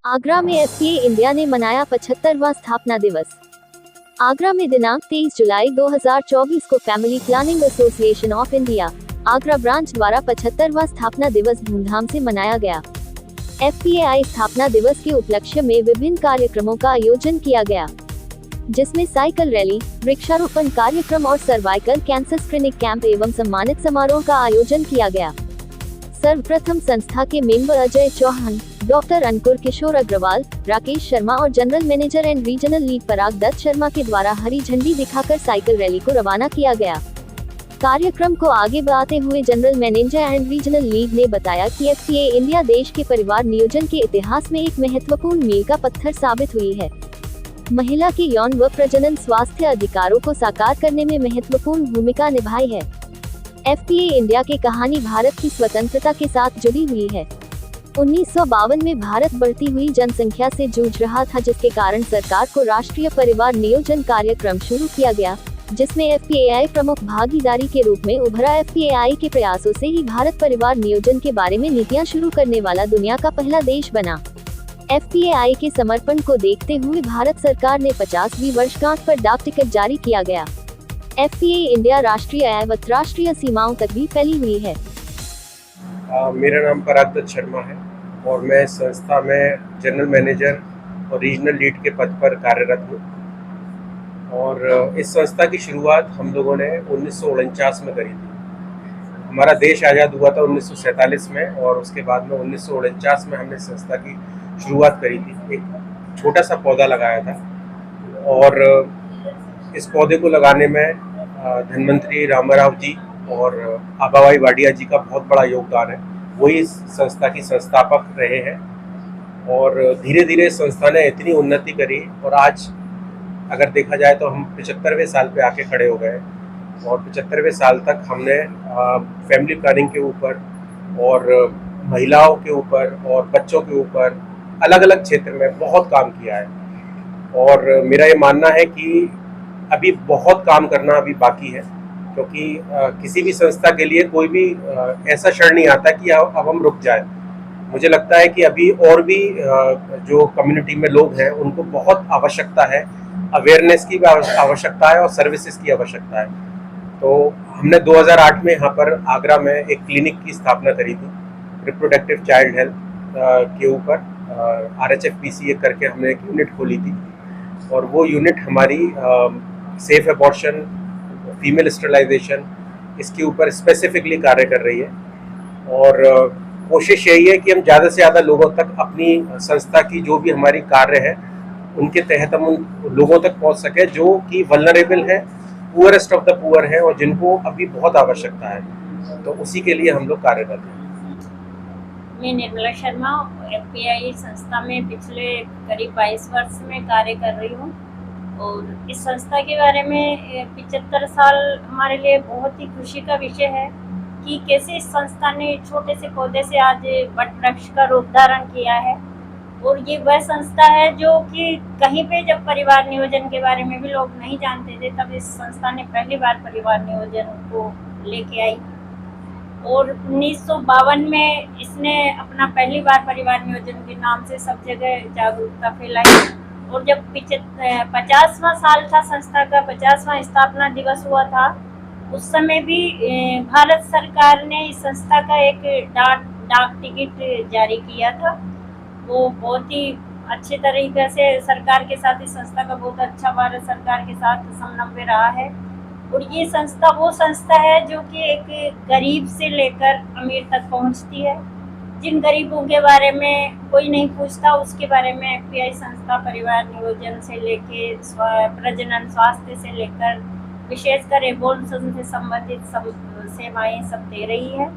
आगरा में FPA India ने मनाया 75वां स्थापना दिवस। आगरा में दिनांक 23 जुलाई 2024 को family planning association of India Agra branch द्वारा 75वां स्थापना दिवस धूमधाम से मनाया गया। एफपीए स्थापना दिवस के उपलक्ष्य में विभिन्न कार्यक्रमों का आयोजन किया गया, जिसमें साइकिल रैली, वृक्षारोपण कार्यक्रम और सर्वाइकल कैंसर स्क्रीनिंग कैंप एवं सम्मानित समारोह का आयोजन किया गया। सर्वप्रथम संस्था के मेंबर अजय चौहान, डॉक्टर अंकुर किशोर अग्रवाल, राकेश शर्मा और general manager and regional lead Parag Dutt Sharma के द्वारा हरी झंडी दिखाकर साइकिल रैली को रवाना किया गया। कार्यक्रम को आगे बढ़ाते हुए general manager and regional lead ने बताया कि एफपीए इंडिया देश के परिवार नियोजन के इतिहास में एक महत्वपूर्ण मील का पत्थर साबित हुई है। महिला के यौन व प्रजनन स्वास्थ्य अधिकारों को साकार करने में महत्वपूर्ण भूमिका निभाई है। एफपीए इंडिया की कहानी भारत की स्वतंत्रता के साथ जुड़ी हुई है। 1952 में भारत बढ़ती हुई जनसंख्या से जूझ रहा था, जिसके कारण सरकार को राष्ट्रीय परिवार नियोजन कार्यक्रम शुरू किया गया, जिसमें एफपीए प्रमुख भागीदारी के रूप में उभरा। एफपीए के प्रयासों से ही भारत परिवार नियोजन के बारे में नीतियां शुरू करने वाला दुनिया का पहला देश बना। एफपीए के समर्पण को देखते हुए भारत सरकार ने 50वीं वर्षगांठ पर डाक टिकट जारी किया गया। एफपीए इंडिया राष्ट्रीय एवं अंतर्राष्ट्रीय सीमाओं तक भी फैली हुई है। मेरा नाम पराग दत्त शर्मा है और मैं संस्था में जनरल मैनेजर और रीजनल लीड के पद पर कार्यरत हूँ। और इस संस्था की शुरुआत हम लोगों ने 1949 में करी थी। हमारा देश आज़ाद हुआ था 1947 में और उसके बाद में 1949 में हमने संस्था की शुरुआत करी थी। एक छोटा सा पौधा लगाया था और इस पौधे को लगाने में धनवंतरी रामाराव जी और आबाबाई वाडिया जी का बहुत बड़ा योगदान है। वही इस संस्था की संस्थापक रहे हैं और धीरे धीरे संस्था ने इतनी उन्नति करी और आज अगर देखा जाए तो हम 75वें साल पे आके खड़े हो गए। और 75वें साल तक हमने फैमिली प्लानिंग के ऊपर और महिलाओं के ऊपर और बच्चों के ऊपर अलग अलग क्षेत्र में बहुत काम किया है। और मेरा ये मानना है कि अभी बहुत काम करना अभी बाकी है, क्योंकि किसी भी संस्था के लिए कोई भी ऐसा क्षण नहीं आता कि अब हम रुक जाए। मुझे लगता है कि अभी और भी जो कम्युनिटी में लोग हैं उनको बहुत आवश्यकता है, अवेयरनेस की भी आवश्यकता है और सर्विसेज की आवश्यकता है। तो हमने 2008 में यहाँ पर आगरा में एक क्लिनिक की स्थापना करी थी, रिप्रोडक्टिव चाइल्ड हेल्थ के ऊपर RHFPCA करके हमने एक यूनिट खोली थी। और वो यूनिट हमारी सेफ एबॉर्शन, फीमेल स्टरलाइजेशन, इसके ऊपर स्पेसिफिकली कार्य कर रही है। और कोशिश यही है कि हम ज़्यादा से ज़्यादा लोगों तक अपनी संस्था की जो भी हमारी कार्य है उनके तहत हम उन लोगों तक पहुंच सके जो कि वल्नरेबल है, पुअरेस्ट ऑफ द पुअर है और जिनको अभी बहुत आवश्यकता है। तो उसी के लिए हम लोग कार्य करते हैं। मैं निर्मला शर्मा एफपीए संस्था में पिछले करीब 22 वर्ष में कार्य कर रही हूँ। और इस संस्था के बारे में 75 साल हमारे लिए बहुत ही खुशी का विषय है कि कैसे इस संस्था ने छोटे से पौधे से आज वट वृक्ष का रूप धारण किया है। और ये वह संस्था है जो कि कहीं पे जब परिवार नियोजन के बारे में भी लोग नहीं जानते थे, तब इस संस्था ने पहली बार परिवार नियोजन को लेके आई। और 1952 में इसने अपना पहली बार परिवार नियोजन के नाम से सब जगह जागरूकता फैलाई। और जब 50वां साल था, संस्था का 50वां स्थापना दिवस हुआ था, उस समय भी भारत सरकार ने इस संस्था का एक डाक टिकट जारी किया था। वो बहुत ही अच्छे तरीके से सरकार के साथ, इस संस्था का बहुत अच्छा भारत सरकार के साथ समन्वय रहा है। और ये संस्था वो संस्था है जो कि एक गरीब से लेकर अमीर तक पहुंचती है। जिन गरीबों के बारे में कोई नहीं पूछता, उसके बारे में एफपीए संस्था परिवार नियोजन से लेके प्रजनन स्वास्थ्य से लेकर विशेषकर एबॉर्शन से संबंधित सब सेवाएं सब दे रही है।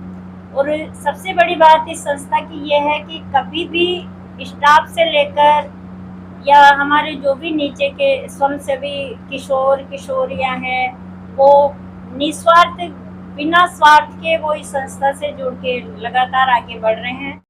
और सबसे बड़ी बात इस संस्था की ये है कि कभी भी स्टाफ से लेकर या हमारे जो भी नीचे के स्वयंसेवी किशोर किशोरियां हैं, वो निस्वार्थ बिना स्वार्थ के वो इस संस्था से जुड़ के लगातार आगे बढ़ रहे हैं।